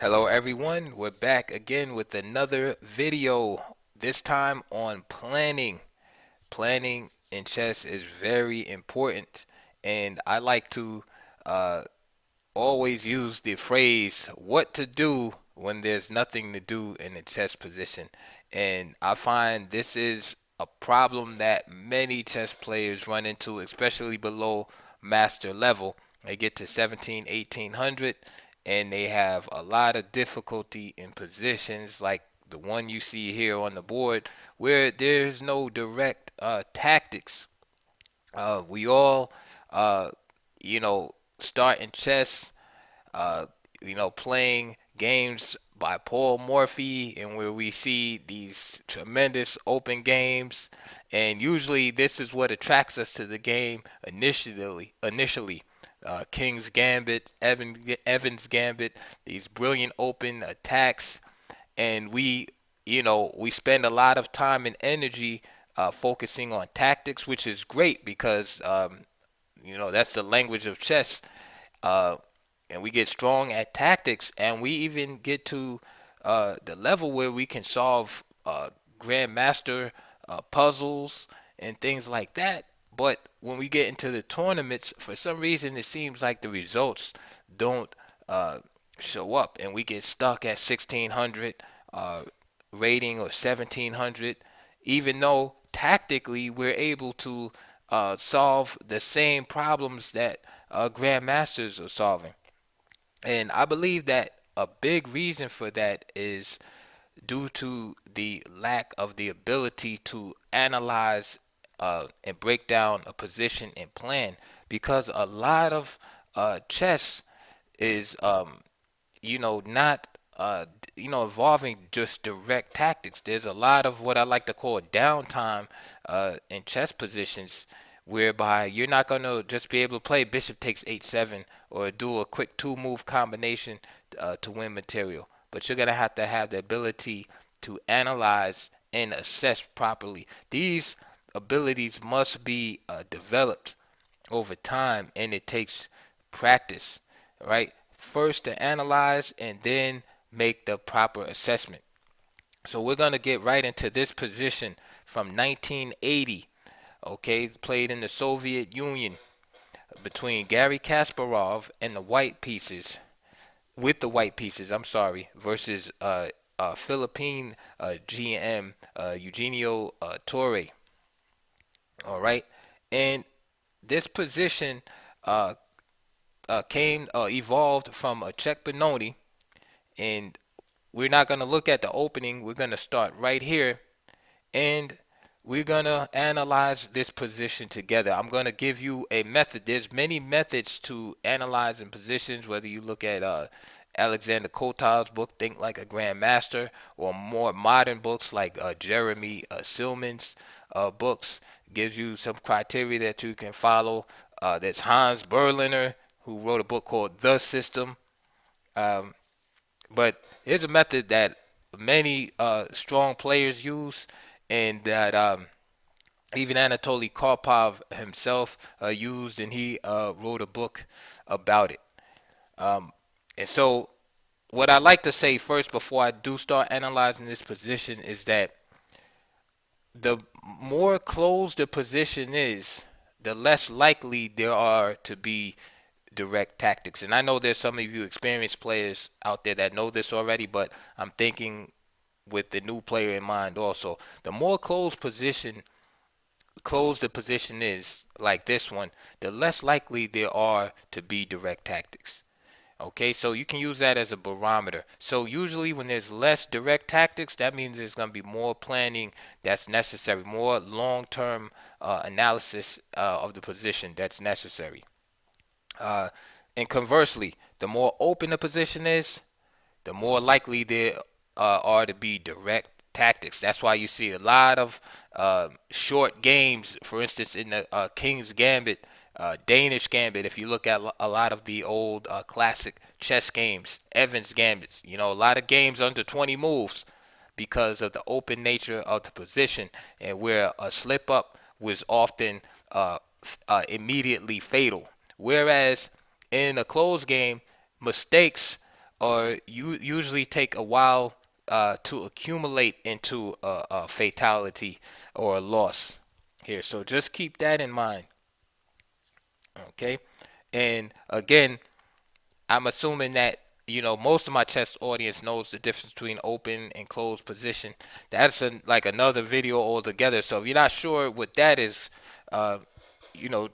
Hello everyone, we're back again with another video, this time on planning. Planning in chess is very important, and I like to uh, always use the phrase what to do when there's nothing to do in the chess position. And I find this is a problem that many chess players run into, especially below master level. They get to 17, 1800 and they have a lot of difficulty in positions like the one you see here on the board where there's no direct tactics. We all, uh, you know, start in chess uh, playing games by Paul Morphy, and where we see these tremendous open games, and usually this is what attracts us to the game initially. King's Gambit, Evans Gambit, these brilliant open attacks, and we spend a lot of time and energy focusing on tactics, which is great because that's the language of chess. Uh, and we get strong at tactics, and we even get to the level where we can solve grandmaster puzzles and things like that. But when we get into the tournaments, for some reason, it seems like the results don't uh, show up, and we get stuck at 1600 uh, rating or 1700, even though tactically we're able to solve the same problems that grandmasters are solving. And I believe that a big reason for that is due to the lack of the ability to analyze and break down a position and plan. Because a lot of chess is, not, involving just direct tactics. There's a lot of what I like to call downtime in chess positions whereby you're not going to just be able to play bishop takes h7 or do a quick two move combination to win material. But you're going to have the ability to analyze and assess properly. These abilities must be developed over time, and it takes practice, right? First to analyze and then make the proper assessment. So we're going to get right into this position from 1980. Okay, played in the Soviet Union between Gary Kasparov and the white pieces, with the white pieces, I'm sorry, versus Philippine GM Eugenio Torre. All right, and this position uh, came evolved from a Czech benoni, and we're not going to look at the opening. We're going to start right here, and we're going to analyze this position together. I'm going to give you a method. There's many methods to analyzing positions, whether you look at Alexander Kotov's book, Think Like a Grandmaster, or more modern books like Jeremy Silman's books, gives you some criteria that you can follow. There's Hans Berliner, who wrote a book called The System. Um, but here's a method that many strong players use, and that even Anatoly Karpov himself used, and he wrote a book about it. Um, and so, what I like to say first before I do start analyzing this position is that the more closed the position is, the less likely there are to be direct tactics. And I know there's some of you experienced players out there that know this already, but I'm thinking with the new player in mind also. The more closed the position is, like this one, the less likely there are to be direct tactics. Okay, so you can use that as a barometer. So usually when there's less direct tactics, that means there's going to be more planning that's necessary, more long-term analysis of the position that's necessary. Uh, and conversely, the more open the position is, the more likely there are to be direct tactics. That's why you see a lot of short games. For instance, in the King's Gambit, Danish Gambit, if you look at a lot of the old classic chess games, Evans Gambits, a lot of games under 20 moves because of the open nature of the position, and where a slip up was often immediately fatal. Whereas in a closed game, mistakes or you usually take a while to accumulate into a fatality or a loss here. So just keep that in mind, okay? And again, I'm assuming that most of my chess audience knows the difference between open and closed position. That's like another video altogether. So if you're not sure what that is, uh, you know,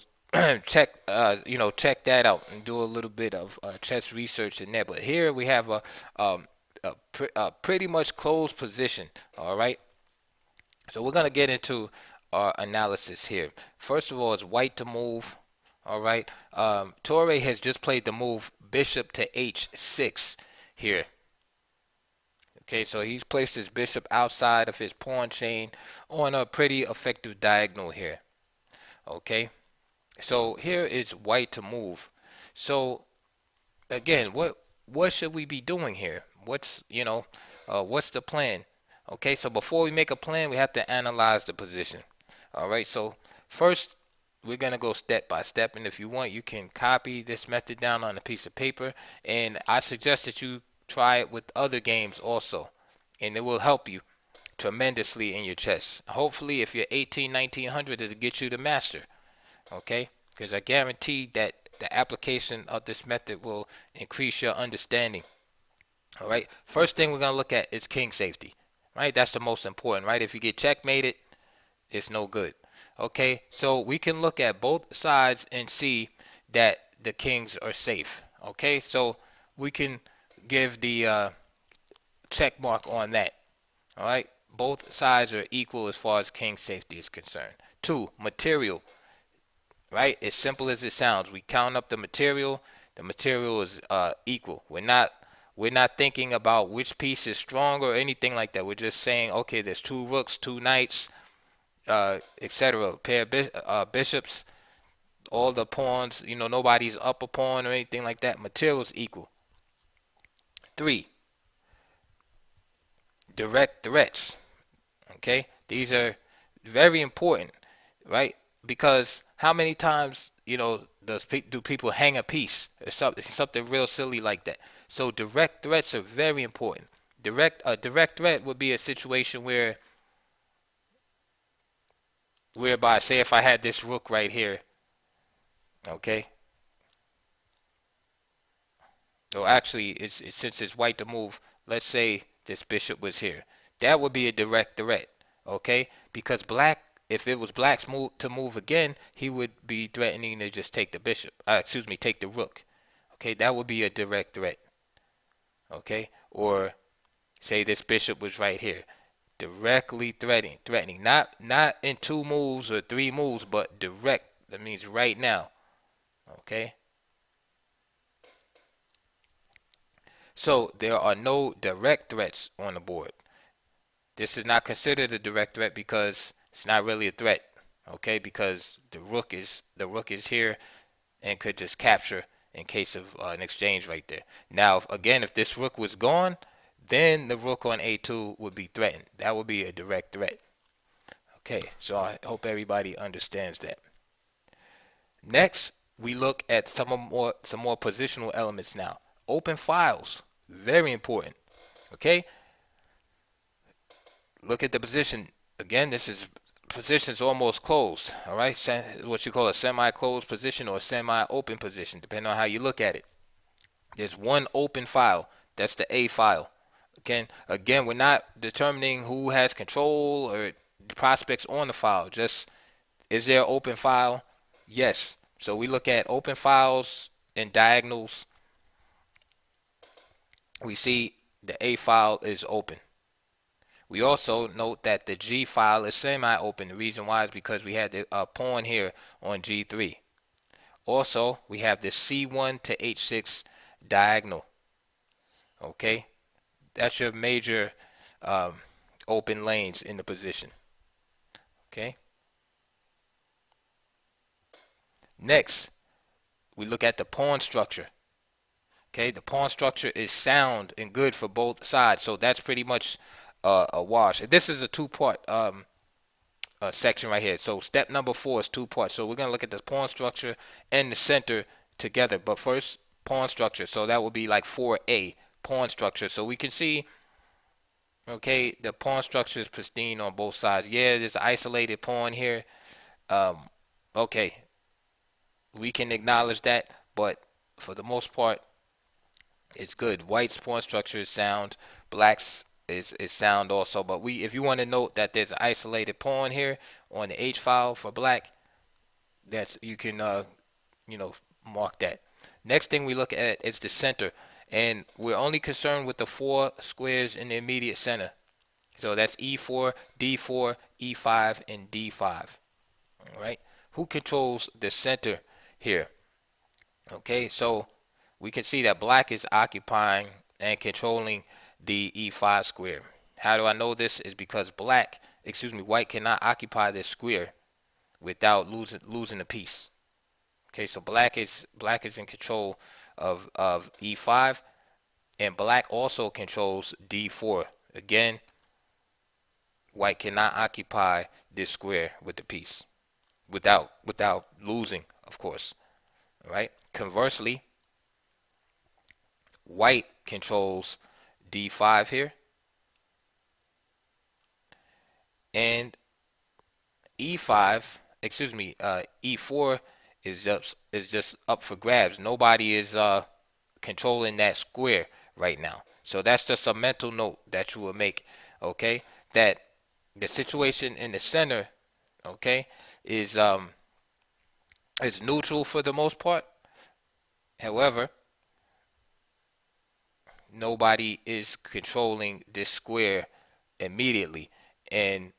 check that out and do a little bit of chess research in there. But here we have a pretty much closed position. All right. So we're gonna get into our analysis here. First of all, it's white to move. All right. Torre has just played the move bishop to h6 here. Okay, so he's placed his bishop outside of his pawn chain on a pretty effective diagonal here. Okay, so here is white to move. So again, what should we be doing here? What's the plan? Okay, so before we make a plan, we have to analyze the position. All right, so first we're gonna go step by step, and if you want, you can copy this method down on a piece of paper, and I suggest that you try it with other games also, and it will help you tremendously in your chess. Hopefully, if you're 18, 1900, it'll get you to master. Okay, because I guarantee that the application of this method will increase your understanding. All right, first thing we're gonna look at is king safety. Right, that's the most important. Right, if you get checkmated, it's no good. Okay, so we can look at both sides and see that the kings are safe. Okay, so we can give the check mark on that. All right, both sides are equal as far as king safety is concerned. Two, material. Right, as simple as it sounds. We count up the material. The material is equal. We're not thinking about which piece is stronger or anything like that. We're just saying, okay, there's two rooks, two knights, etc. Pair of bishops, all the pawns. Nobody's up a pawn or anything like that. Materials equal. Three, direct threats. Okay, these are very important, right? Because how many times do people hang a piece or something real silly like that? So direct threats are very important. A direct threat would be a situation whereby, say, if I had this rook right here, okay. So actually, since it's white to move, let's say this bishop was here. That would be a direct threat, okay? Because if it was black's move to move again, he would be threatening to just take the bishop. Take the rook. Okay, that would be a direct threat. Okay, or say this bishop was right here, directly threatening, not in two moves or three moves, but direct. That means right now. Okay. So there are no direct threats on the board. This is not considered a direct threat because it's not really a threat. Okay, because the rook is here and could just capture in case of an exchange right there. Now, again, if this rook was gone, then the rook on a2 would be threatened. That would be a direct threat. Okay, so I hope everybody understands that. Next, we look at some more positional elements now. Open files, very important. Okay, look at the position. Again, position's almost closed. All right, what you call a semi-closed position or a semi-open position, depending on how you look at it. There's one open file. That's the A file. Again, we're not determining who has control or the prospects on the file. Just, is there an open file? Yes. So we look at open files and diagonals. We see the A file is open. We also note that the G file is semi-open. The reason why is because we had the pawn here on G3. Also, we have the C1 to H6 diagonal. Okay, that's your major open lanes in the position. Okay. Next, we look at the pawn structure. Okay, the pawn structure is sound and good for both sides, so that's pretty much a wash. This is a two-part section right here. So step number 4 is 2 parts. So we're gonna look at the pawn structure and the center together. But first, pawn structure. So that would be like 4A. pawn structure. So we can see, okay, the pawn structure is pristine on both sides. Yeah, there's an isolated pawn here. Um, okay, we can acknowledge that, but for the most part, it's good. White's pawn structure is sound. Black's is sound also. But if you want to note that there's an isolated pawn here on the H file for black, that's you can you know mark that. Next thing we look at is the center, and we're only concerned with the four squares in the immediate center. So that's E4, D4, E5, and D5. All right. Who controls the center here? Okay, so we can see that black is occupying and controlling the E5 square. How do I know this? Is because white cannot occupy this square without losing a piece. Okay, so black is in control of E5, and black also controls D4. Again, white cannot occupy this square with the piece without losing, of course. All right. Conversely, white controls D5 here, and E4 is just up for grabs. Nobody is controlling that square right now. So that's just a mental note that you will make, okay? That the situation in the center, okay, is neutral for the most part. However, nobody is controlling this square immediately, and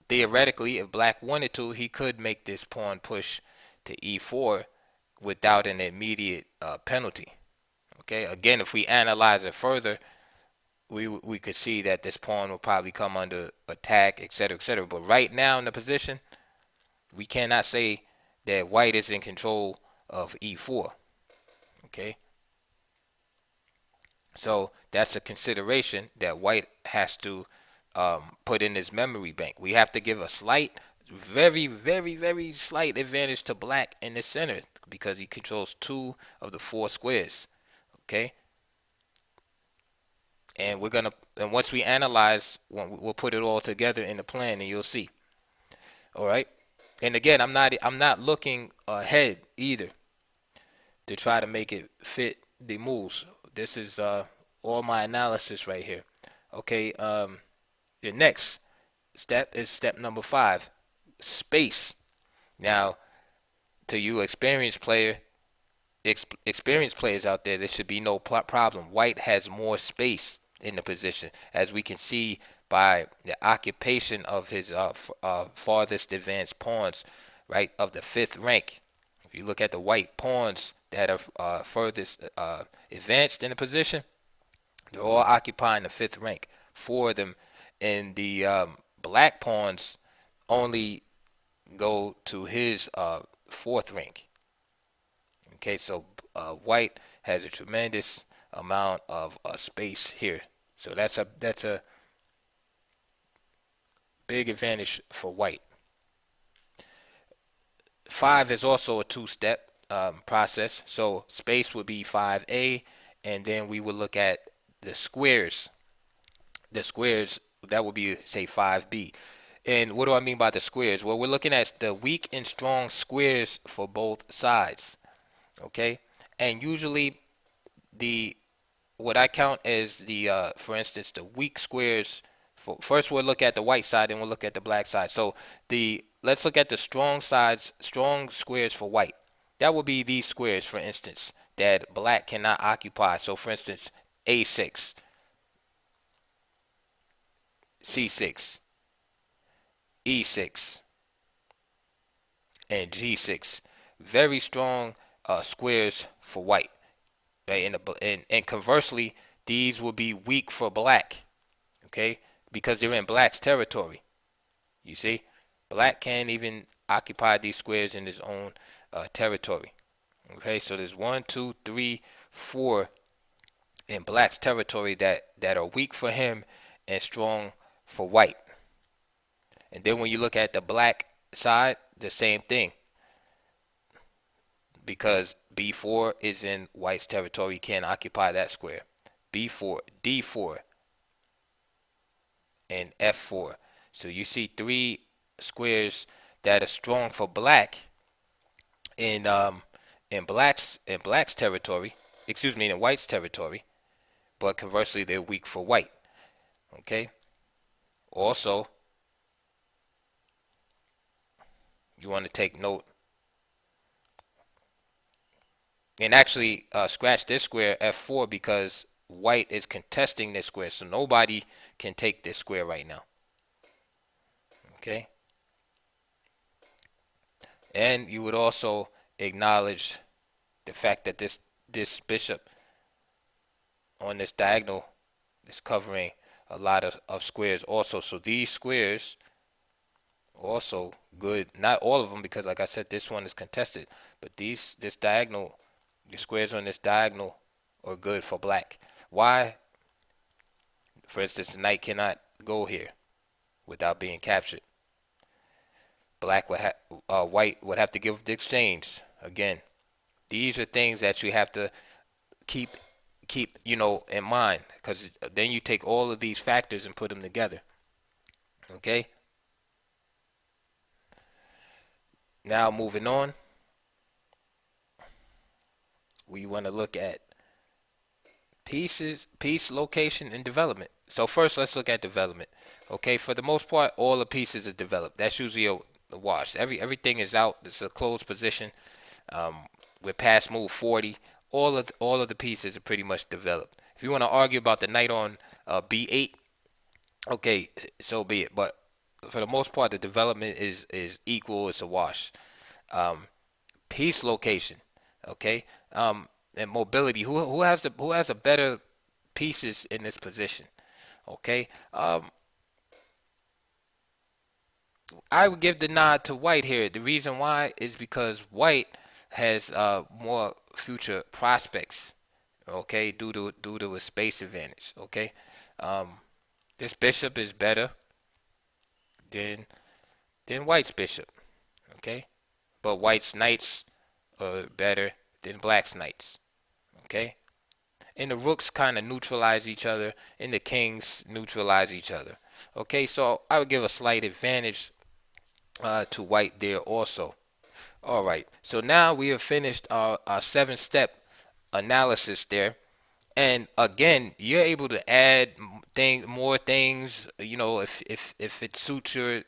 theoretically, if black wanted to, he could make this pawn push to E4 without an immediate penalty. Okay, again, if we analyze it further, we could see that this pawn will probably come under attack, etc., etc. But right now in the position, we cannot say that white is in control of E4. Okay, so that's a consideration that white has to put in his memory bank. We have to give a slight, very, very, very slight advantage to black in the center because he controls two of the four squares. Okay, and once we analyze, we'll put it all together in the plan, and you'll see. All right, and again, I'm not looking ahead either to try to make it fit the moves. This is all my analysis right here. Okay, the next step is step number 5, space. Now, to you experienced players out there should be no problem. White has more space in the position, as we can see by the occupation of his farthest advanced pawns, right, of the 5th rank. If you look at the white pawns that are furthest advanced in the position, they're all occupying the 5th rank. 4 of them, and the black pawns only go to his 4th rank. Okay, so white has a tremendous amount of space here. So that's a big advantage for white. 5 is also a 2-step process. So space would be 5A, and then we would look at the squares. The squares, that would be, say, 5B. And what do I mean by the squares? Well, we're looking at the weak and strong squares for both sides. Okay, and usually what I count as the for instance, the weak squares. First we'll look at the white side, and we'll look at the black side. So let's look at the strong squares for white. That would be these squares, for instance, that black cannot occupy. So for instance, A6, C6, E6, and G6. Very strong squares for white, right? And conversely, these will be weak for black, okay, because they're in black's territory. You see, black can't even occupy these squares in his own territory. Okay, so there's 1, 2, 3, 4 in black's territory that are weak for him and strong for white. And then when you look at the black side, the same thing. Because B4 is in white's territory, he can't occupy that square. B4, D4, and F4. So you see three squares that are strong for black in black's territory, excuse me, in white's territory, but conversely they're weak for white. Okay. Also, you want to take note and actually scratch this square F4 because white is contesting this square, so nobody can take this square right now. Okay. And you would also acknowledge the fact that this bishop on this diagonal is covering a lot of squares also. So these squares also good. Not all of them because like I said, this one is contested. But this diagonal, the squares on this diagonal are good for black. Why? For instance, the knight cannot go here without being captured. Black would white would have to give the exchange. Again, these are things that you have to keep in mind, because then you take all of these factors and put them together. Okay. Now moving on, we want to look at piece location and development. So first, let's look at development. Okay, for the most part, all the pieces are developed. That's usually a wash. Everything is out. It's a closed position. With past move 40, all of the pieces are pretty much developed. If you want to argue about the knight on B8, okay, so be it. But for the most part, the development is equal. It's a wash. Piece location, okay, and mobility. Who has the better pieces in this position? Okay, I would give the nod to white here. The reason why is because white has more future prospects. Okay, due to a space advantage. Okay, this bishop is better than white's bishop. Okay, but white's knights are better than black's knights. Okay, and the rooks kind of neutralize each other, and the kings neutralize each other. Okay, so I would give a slight advantage to white there also. All right, so now we have finished our 7-step analysis there. And again, you're able to add more things, if it suits your,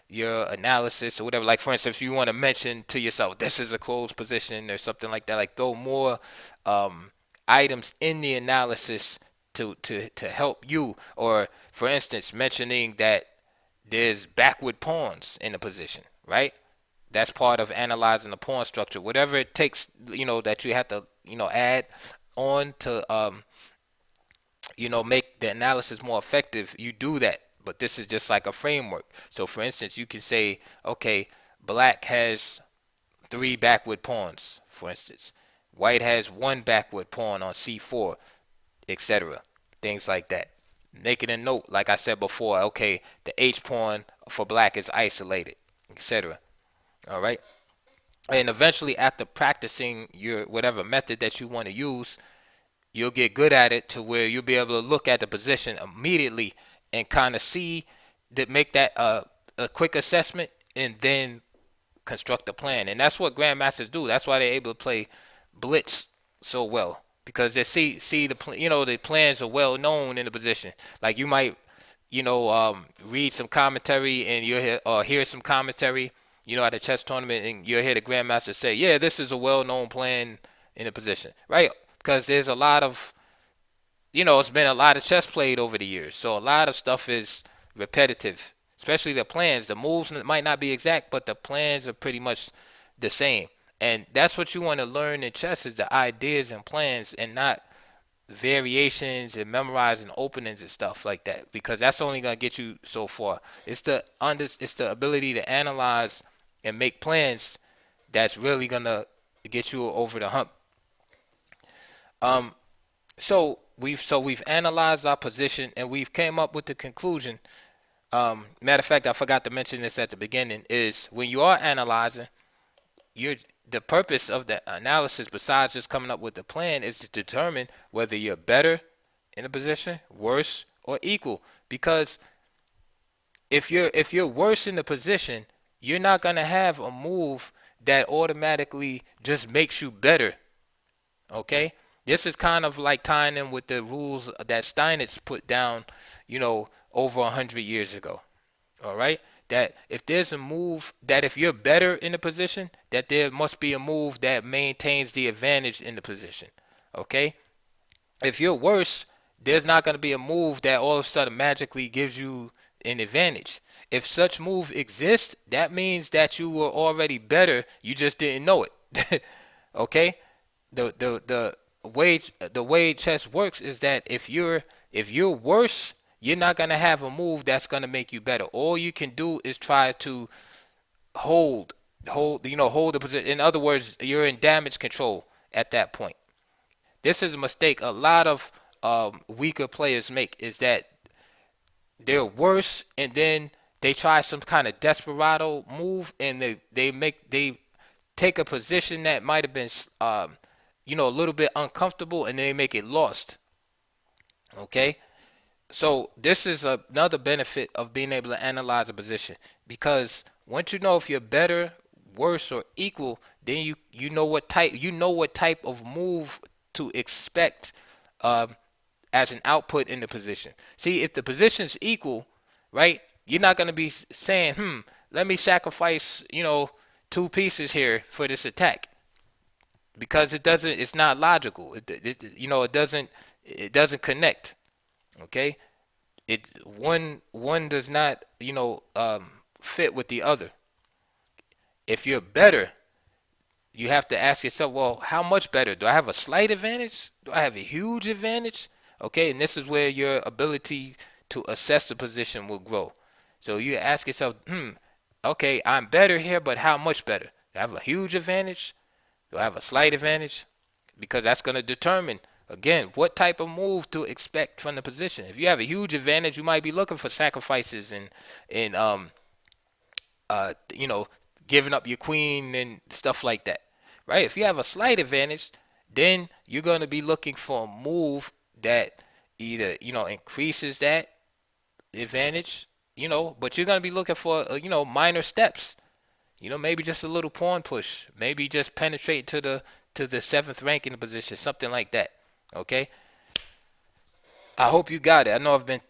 your analysis or whatever. Like for instance, if you want to mention to yourself, this is a closed position or something like that, like throw more items in the analysis to help you. Or for instance, mentioning that there's backward pawns in the position, right? That's part of analyzing the pawn structure. Whatever it takes, that you have to, add on to, make the analysis more effective, you do that. But this is just like a framework. So for instance, you can say, okay, black has 3 backward pawns, for instance. White has 1 backward pawn on c4, etc. Things like that. Making a note, like I said before, okay, the h pawn for black is isolated, etc. All right. And eventually, after practicing your whatever method that you want to use, you'll get good at it to where you'll be able to look at the position immediately and kind of make that a quick assessment and then construct a plan. And that's what grandmasters do. That's why they're able to play blitz so well, because they see the plans are well known in the position. Like you might read some commentary and hear some commentary at a chess tournament, and you'll hear the grandmaster say, yeah, this is a well-known plan in the position, right? Because there's a lot of, it's been a lot of chess played over the years. So a lot of stuff is repetitive, especially the plans. The moves might not be exact, but the plans are pretty much the same. And that's what you want to learn in chess, is the ideas and plans, and not variations and memorizing openings and stuff like that, because that's only going to get you so far. It's the ability to analyze and make plans that's really going to get you over the hump. So we've analyzed our position and we've came up with the conclusion. Matter of fact, I forgot to mention this at the beginning, is when you are analyzing, the purpose of the analysis, besides just coming up with the plan, is to determine whether you're better in a position, worse, or equal. Because if you're worse in the position, you're not gonna have a move that automatically just makes you better. Okay, this is kind of like tying in with the rules that Steinitz put down, over 100 years ago. All right, that if there's a move that if you're better in the position, that there must be a move that maintains the advantage in the position. Okay, if you're worse, there's not going to be a move that all of a sudden magically gives you an advantage. If such move exists, that means that you were already better. You just didn't know it. Okay? The way chess works is that if you're worse, you're not gonna have a move that's gonna make you better. All you can do is try to hold, hold the position. In other words, you're in damage control at that point. This is a mistake a lot of weaker players make, is that they're worse and then they try some kind of desperado move, and they take a position that might have been a little bit uncomfortable, and they make it lost. Okay, so this is another benefit of being able to analyze a position, because once you know if you're better, worse, or equal, then you know what type of move to expect as an output in the position. See, if the position's equal, right, you're not going to be saying, let me sacrifice, two pieces here for this attack, because it's not logical. It doesn't connect. Okay, one does not, fit with the other. If you're better, you have to ask yourself, well, how much better? Do I have a slight advantage? Do I have a huge advantage? Okay, and this is where your ability to assess the position will grow. So you ask yourself, okay, I'm better here, but how much better? Do I have a huge advantage? Do I have a slight advantage? Because that's going to determine, again, what type of move to expect from the position. If you have a huge advantage, you might be looking for sacrifices and you know, giving up your queen and stuff like that, right? If you have a slight advantage, then you're going to be looking for a move that either, increases that advantage, but you're going to be looking for, minor steps. Maybe just a little pawn push, maybe just penetrate to the seventh rank in the position, something like that. Okay, I hope you got it. I know I've been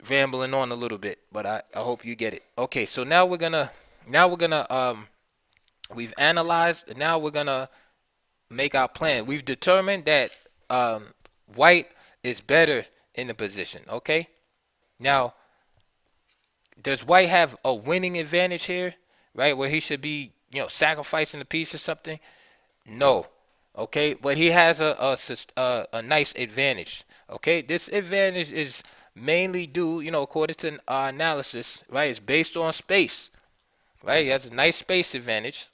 rambling on a little bit, but I hope you get it. Okay, so now we're gonna we've analyzed, and now we're gonna make our plan. We've determined that white is better in the position. Okay, now does white have a winning advantage here, right, where he should be, sacrificing a piece or something? No. Okay, but he has a nice advantage. Okay, this advantage is mainly due, according to our analysis, right? It's based on space, right? He has a nice space advantage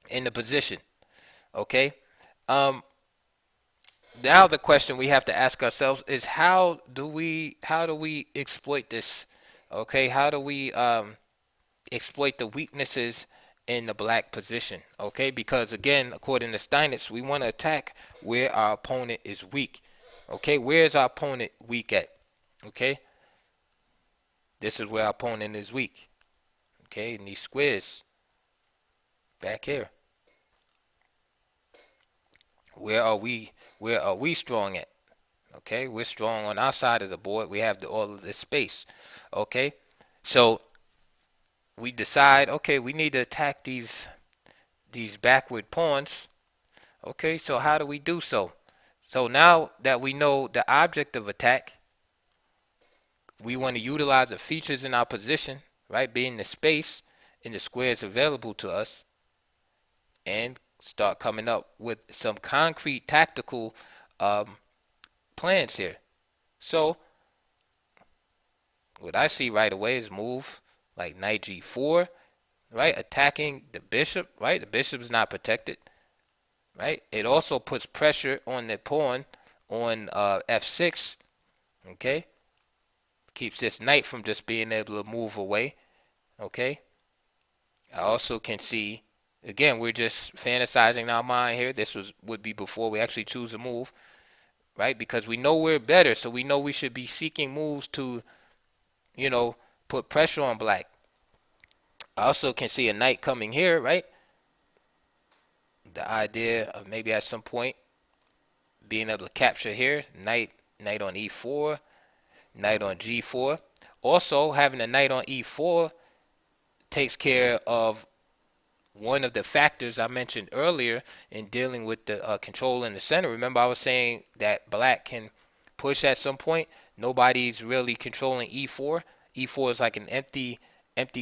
in the position. Okay. Um. Now the question we have to ask ourselves is, how do we exploit this? Okay, how do we exploit the weaknesses in the black position? Okay, because again, according to Steinitz, we want to attack where our opponent is weak. Okay, where is our opponent weak at? Okay, this is where our opponent is weak. Okay, in these squares back here, where are we strong at? Okay, we're strong on our side of the board. We have all of this space. Okay, so we decide, okay, we need to attack these backward pawns. Okay, so how do we do so? So now that we know the object of attack, we want to utilize the features in our position, right, being the space and the squares available to us, and start coming up with some concrete tactical plans here. So what I see right away is move like knight g4, right, attacking the bishop, right? The bishop is not protected, right? It also puts pressure on the pawn on f6, okay? Keeps this knight from just being able to move away, okay? I also can see Again, we're just fantasizing in our mind here. This would be before we actually choose a move, right? Because we know we're better, so we know we should be seeking moves to, you know, put pressure on black. I also can see a knight coming here, right? The idea of maybe at some point being able to capture here, knight on e4, knight on g4. Also, having a knight on e4 takes care of one of the factors I mentioned earlier in dealing with the control in the center. Remember, I was saying that black can push at some point. Nobody's really controlling e4. E4 is like an empty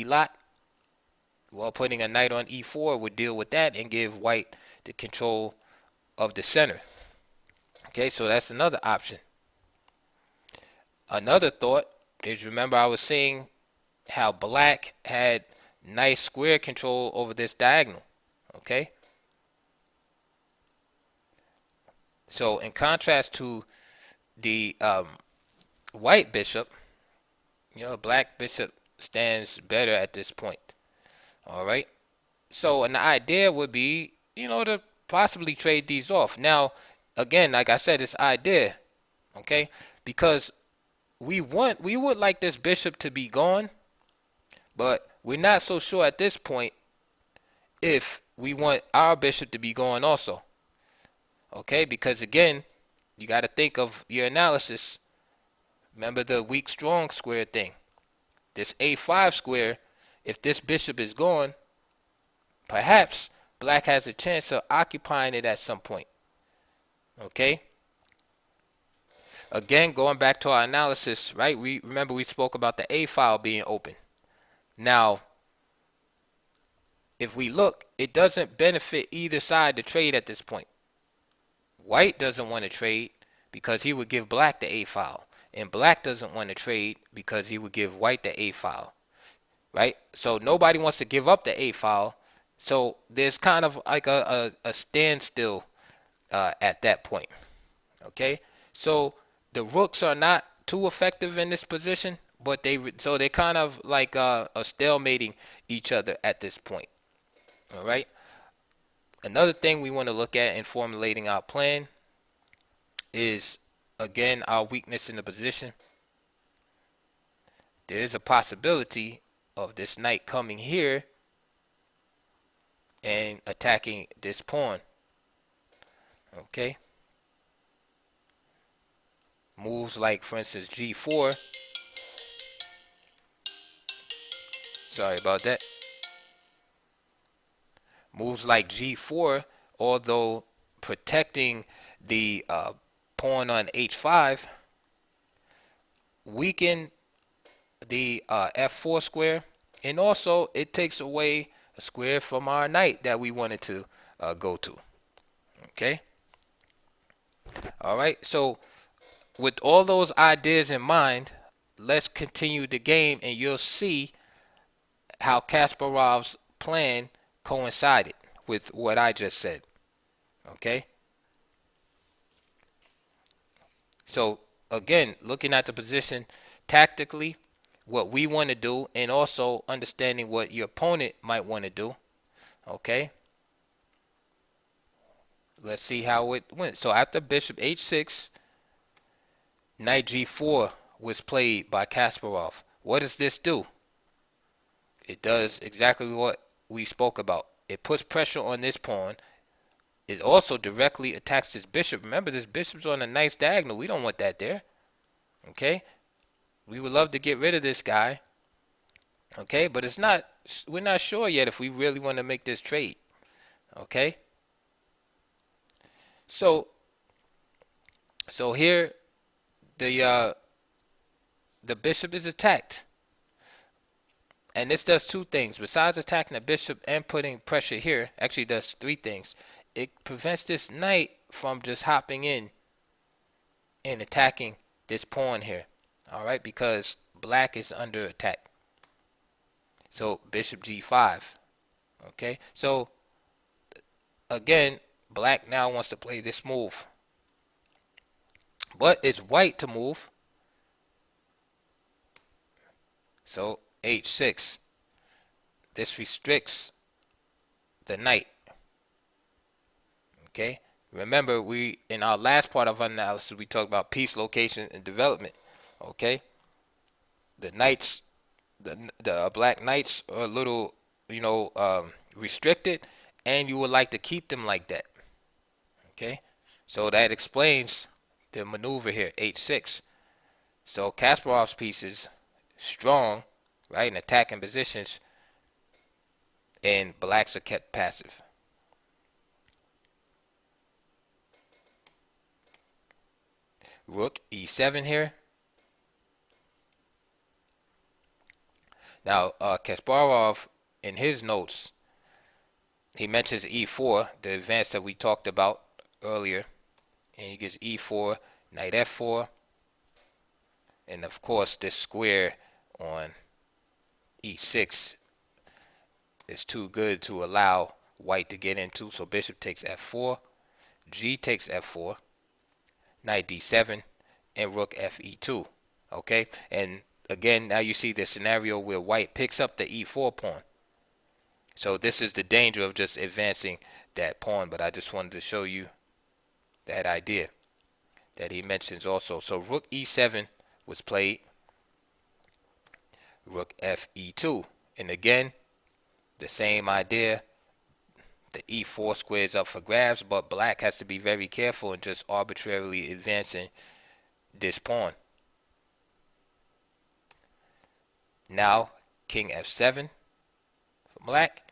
lot. Well, putting a knight on e4 would deal with that and give white the control of the center. Okay, so that's another option. Another thought is, remember I was saying how black had nice square control over this diagonal. Okay, so in contrast to the white bishop, black bishop stands better at this point. All right, so an idea would be, to possibly trade these off. Now, again, like I said, it's idea, okay, because we would like this bishop to be gone, but we're not so sure at this point if we want our bishop to be gone also. Okay, because again, you got to think of your analysis. Remember the weak strong square thing. This a5 square, if this bishop is gone, perhaps black has a chance of occupying it at some point. Okay? Again, going back to our analysis, right? Remember we spoke about the A file being open. Now, if we look, it doesn't benefit either side to trade at this point. White doesn't want to trade because he would give black the A file. And black doesn't want to trade because he would give white the A file. Right? So nobody wants to give up the A file. So there's kind of like a standstill at that point. Okay? So the rooks are not too effective in this position, but they're kind of like stalemating each other at this point. All right? Another thing we want to look at in formulating our plan is, again, our weakness in the position. There is a possibility of this knight coming here and attacking this pawn. Okay? Moves like, for instance, g4. Sorry about that. Moves like g4, although protecting the pawn on h5, weaken the f4 square, and also it takes away a square from our knight that we wanted to go to. Okay? All right, so with all those ideas in mind, let's continue the game and you'll see how Kasparov's plan coincided with what I just said. Okay? So, again, looking at the position tactically, what we want to do, and also understanding what your opponent might want to do. Okay? Let's see how it went. So, after bishop h6, knight g4 was played by Kasparov. What does this do? It does exactly what we spoke about. It puts pressure on this pawn. It also directly attacks this bishop. Remember, this bishop's on a nice diagonal. We don't want that there. Okay? We would love to get rid of this guy. Okay? But we're not sure yet if we really want to make this trade. Okay? So here the bishop is attacked. And this does two things. Besides attacking the bishop and putting pressure here, actually does three things. It prevents this knight from just hopping in and attacking this pawn here. All right, because black is under attack. So bishop g5. Okay, so again, black now wants to play this move. But it's white to move. So h6. This restricts the knight. Okay. Remember, we in our last part of our analysis we talked about piece location and development. Okay. The knights, the black knights are a little, restricted, and you would like to keep them like that. Okay. So that explains the maneuver here, h6. So Kasparov's pieces strong, right, in attacking positions, and blacks are kept passive. Rook e7 here. Now, Kasparov, in his notes, he mentions e4, the advance that we talked about earlier, and he gets e4, knight f4, and of course this square on e6 is too good to allow white to get into, so bishop takes f4, g takes f4, knight d7, and rook fe2. Okay, and again, now you see the scenario where white picks up the e4 pawn. So this is the danger of just advancing that pawn, but I just wanted to show you that idea that he mentions also. So rook e7 was played, rook fe2, and again, the same idea. The e4 square is up for grabs, but black has to be very careful in just arbitrarily advancing this pawn. Now, king f7 for black.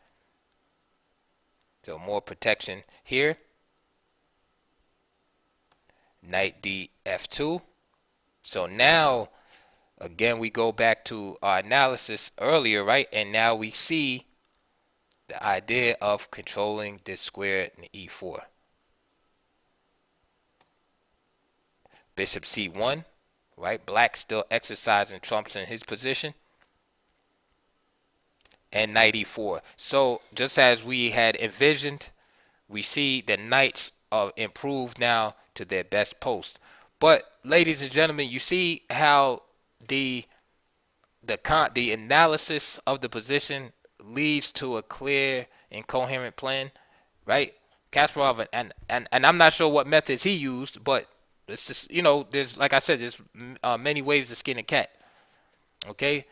So more protection here. Knight d f2. So now, again, we go back to our analysis earlier, right? And now we see the idea of controlling this square in e4. Bishop c1, right? Black still exercising trumps in his position. And knight e4. So just as we had envisioned, we see the knights are improved now to their best post. But ladies and gentlemen, you see how the analysis of the position leads to a clear and coherent plan, right? Kasparov, and I'm not sure what methods he used, but it's just, there's, like I said, there's many ways to skin a cat. Okay,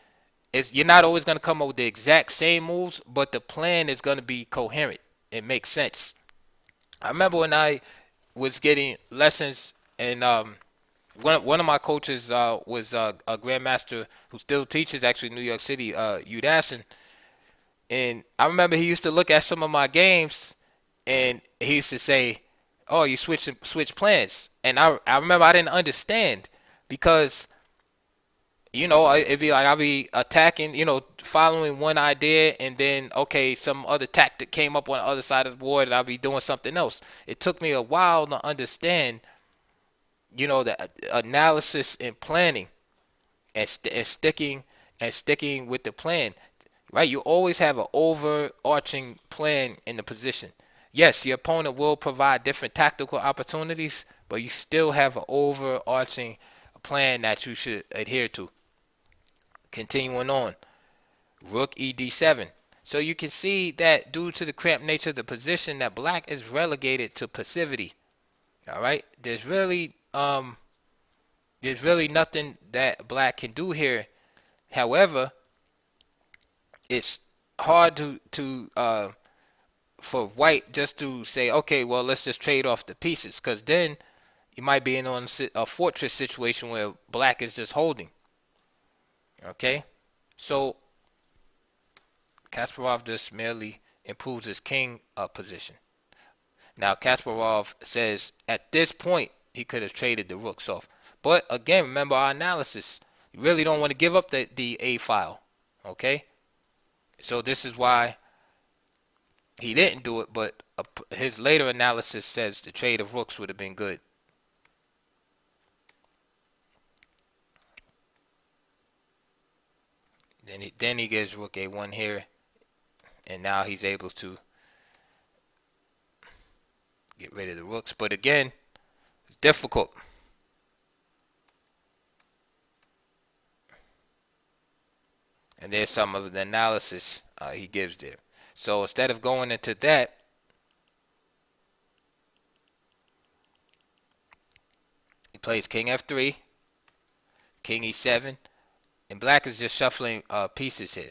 you're not always going to come up with the exact same moves, but the plan is going to be coherent. It makes sense. I remember when I was getting lessons, and one of my coaches was a grandmaster who still teaches actually in New York City, Udasin. And I remember he used to look at some of my games, and he used to say, "Oh, you switch plans." And I remember I didn't understand because it'd be like I'll be attacking, following one idea, and then okay, some other tactic came up on the other side of the board, and I'll be doing something else. It took me a while to understand, the analysis and planning, and sticking with the plan. Right? You always have an overarching plan in the position. Yes, your opponent will provide different tactical opportunities, but you still have an overarching plan that you should adhere to. Continuing on, rook ed7. So you can see that due to the cramped nature of the position, that black is relegated to passivity. All right, there's really nothing that black can do here. However, it's hard for white just to say, okay, well, let's just trade off the pieces, because then you might be in on a fortress situation where black is just holding. Okay, so Kasparov just merely improves his king position. Now Kasparov says at this point he could have traded the rooks off, but again, remember our analysis. You really don't want to give up the A file. Okay, so this is why he didn't do it, but his later analysis says the trade of rooks would have been good. Then he gives rook a1 here, and now he's able to get rid of the rooks. But again, it's difficult. And there's some of the analysis he gives there. So instead of going into that, he plays king f3, king e7, and black is just shuffling pieces here.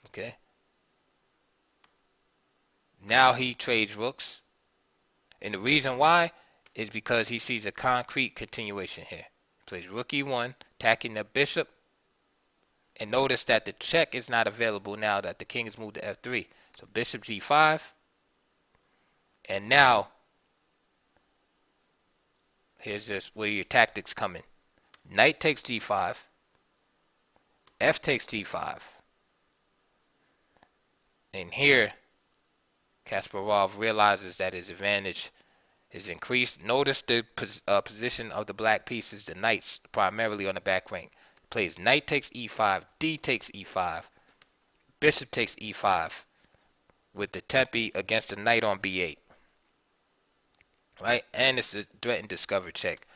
Okay. Now he trades rooks, and the reason why is because he sees a concrete continuation here. He plays rook e1, attacking the bishop, and notice that the check is not available now that the king has moved to f3. So bishop g5, and now here's just where your tactics come in. Knight takes g5, f takes g5, and here Kasparov realizes that his advantage is increased. Notice the position of the black pieces, the knights primarily on the back rank. Plays knight takes e5, d takes e5, bishop takes e5, with the tempi against the knight on b8. Right? And it's a threatened discover check.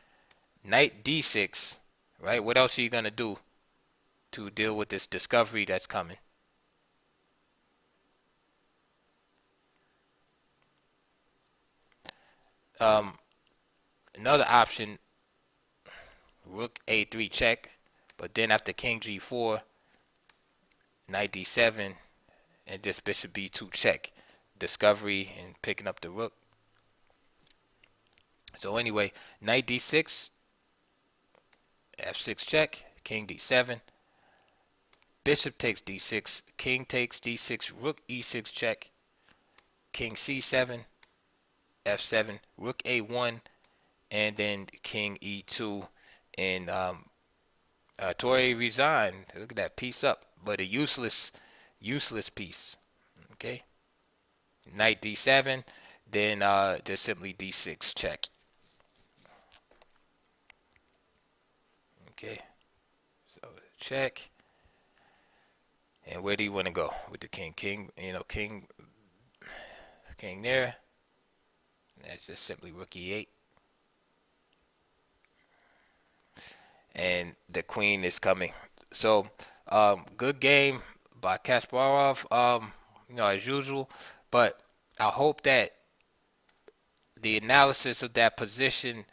Knight d6, right? What else are you going to do to deal with this discovery that's coming? Another option, rook a3 check, but then after king g4, knight d7, and this bishop b2 check. Discovery and picking up the rook. So anyway, knight d6, f6 check, king d7, bishop takes d6, king takes d6, rook e6 check, king c7, f7, rook a1, and then king e2, and Torre resigned. Look at that, piece up, but a useless piece. Okay, knight d7, then just simply d6 check. Okay, so check. And where do you want to go with the king? King there. That's just simply rook e8. And the queen is coming. So, good game by Kasparov, as usual. But I hope that the analysis of that position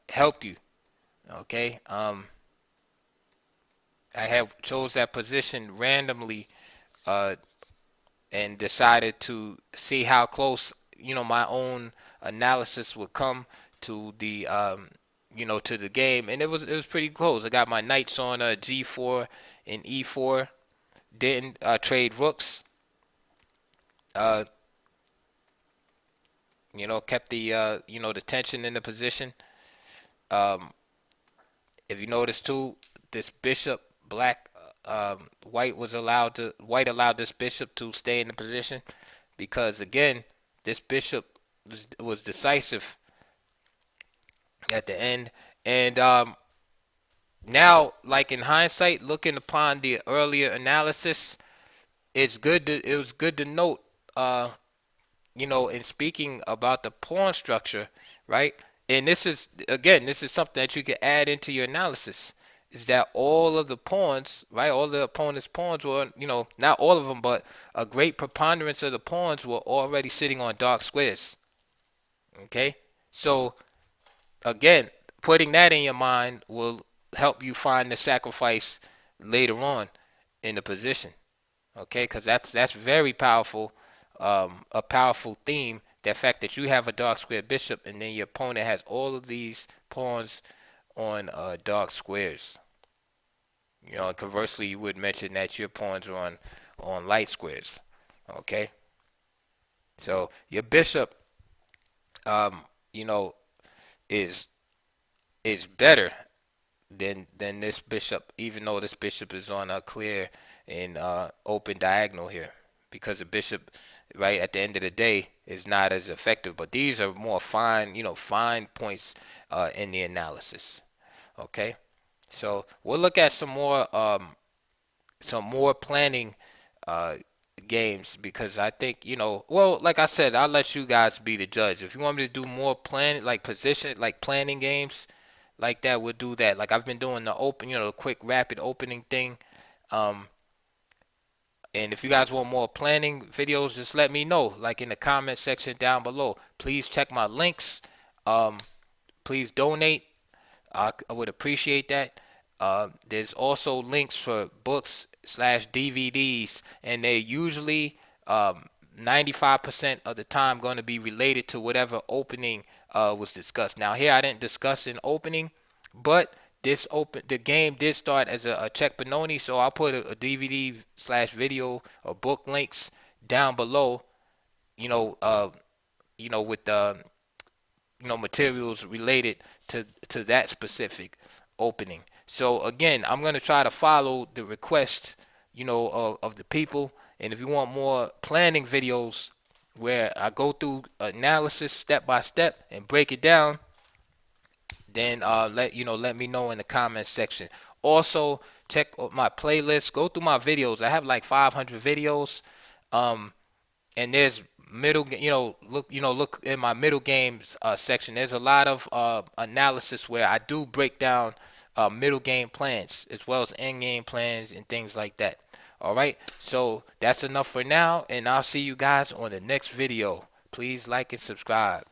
helped you. Okay. I have chose that position randomly and decided to see how close my own analysis would come to the to the game, and it was pretty close. I got my knights on g4 and e4, didn't trade rooks, uh, kept the the tension in the position. Um, if you notice too, this bishop black white allowed this bishop to stay in the position because again this bishop was decisive at the end. And now, like in hindsight, looking upon the earlier analysis, it was good to note, in speaking about the pawn structure, right? And this is something that you can add into your analysis. Is that all of the pawns, right? All the opponent's pawns were, not all of them, but a great preponderance of the pawns were already sitting on dark squares. Okay, so again, putting that in your mind will help you find the sacrifice later on in the position. Okay, because that's very powerful, a powerful theme. The fact that you have a dark square bishop and then your opponent has all of these pawns on dark squares. Conversely, you would mention that your pawns are on light squares. Okay, so your bishop, um, you know, is better than this bishop, even though this bishop is on a clear and open diagonal here, because the bishop, right at the end of the day, is not as effective. But these are more fine, fine points in the analysis. Okay, so we'll look at some more planning uh, games because I think well, like I said, I'll let you guys be the judge. If you want me to do more planning, like position, like planning games, like that, we'll do that. Like I've been doing the open, the quick rapid opening thing. Um, And if you guys want more planning videos, just let me know, like in the comment section down below. Please check my links. Um, please donate. I would appreciate that. There's also links for books slash DVDs, and they usually 95% of the time going to be related to whatever opening was discussed. Now here I didn't discuss an opening, but the game did start as a check benoni, so I'll put a DVD slash video or book links down below. You know, with the materials related to that specific opening. So again, I'm gonna try to follow the request, of the people. And if you want more planning videos where I go through analysis step by step and break it down, then let me know in the comments section. Also, check my playlist. Go through my videos. I have like 500 videos. And there's look in my middle games section. There's a lot of analysis where I do break down middle game plans as well as end game plans and things like that. All right, so that's enough for now, and I'll see you guys on the next video. Please like and subscribe.